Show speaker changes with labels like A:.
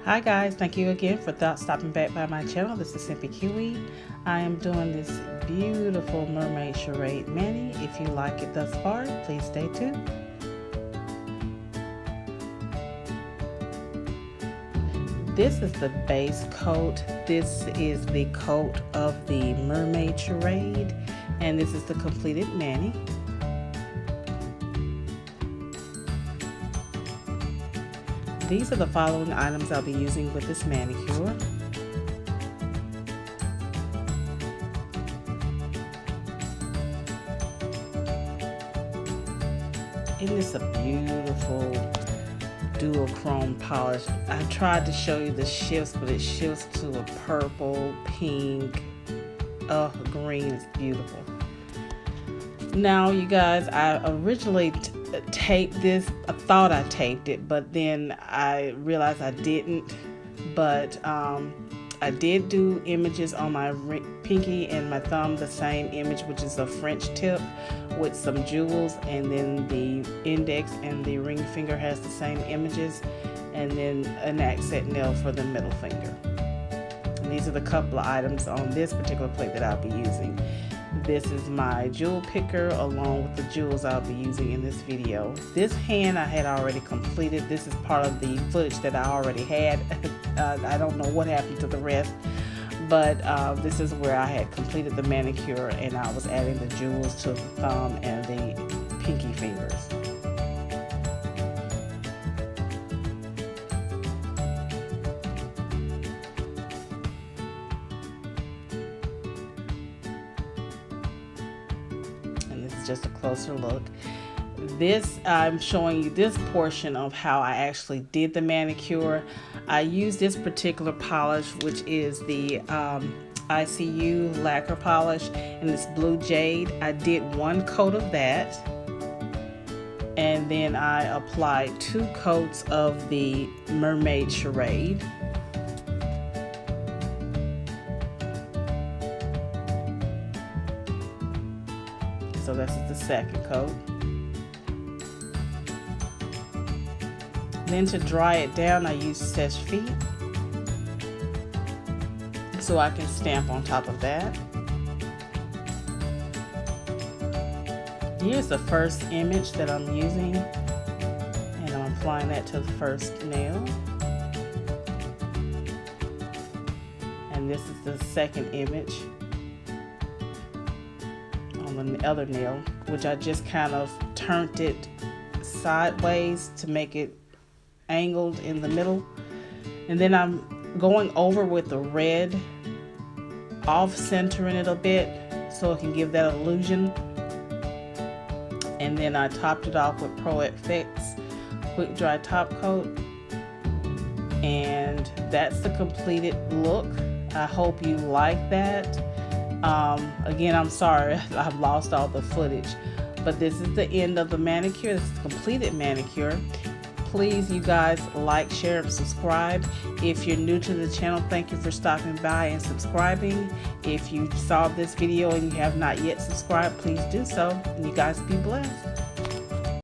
A: Hi guys, thank you again for stopping back by my channel. This is Simply Kiwi. I am doing this beautiful Mermaid Charade mani. If you like it thus far, please stay tuned. This is the base coat. This is the coat of the Mermaid Charade, and this is the completed mani. These are the following items I'll be using with this manicure. Isn't this a beautiful duochrome polish? I tried to show you the shifts, but it shifts to a purple, pink, green. It's beautiful. Now you guys, I originally taped this. I thought I taped it, but then I realized I didn't. But I did do images on my pinky and my thumb, the same image, which is a French tip with some jewels, and then the index and the ring finger has the same images, and then an accent nail for the middle finger. And these are the couple of items on this particular plate that I'll be using. This is my jewel picker along with the jewels I'll be using in this video. This hand I had already completed. This is part of the footage that I already had. I don't know what happened to the rest, but this is where I had completed the manicure and I was adding the jewels to the thumb and the pinky fingers. Just a closer look. This, I'm showing you this portion of how I actually did the manicure. I used this particular polish, which is the ICU lacquer polish, and this Blue Jade. I did one coat of that, and then I applied 2 coats of the Mermaid Charade. So this is the second coat. Then to dry it down, I use Seche Vite, so I can stamp on top of that. Here's the first image that I'm using, and I'm applying that to the first nail. And this is the second image on the other nail, which I just kind of turned it sideways to make it angled in the middle. And then I'm going over with the red, off centering it a bit so it can give that illusion. And then I topped it off with Pro FX quick dry top coat, and that's the completed look. I hope you like that. Again, I'm sorry I've lost all the footage, but this is the end of the manicure. This is the completed manicure. Please, you guys, like, share, and subscribe. If you're new to the channel, thank you for stopping by and subscribing. If you saw this video and you have not yet subscribed, please do so. And you guys be blessed.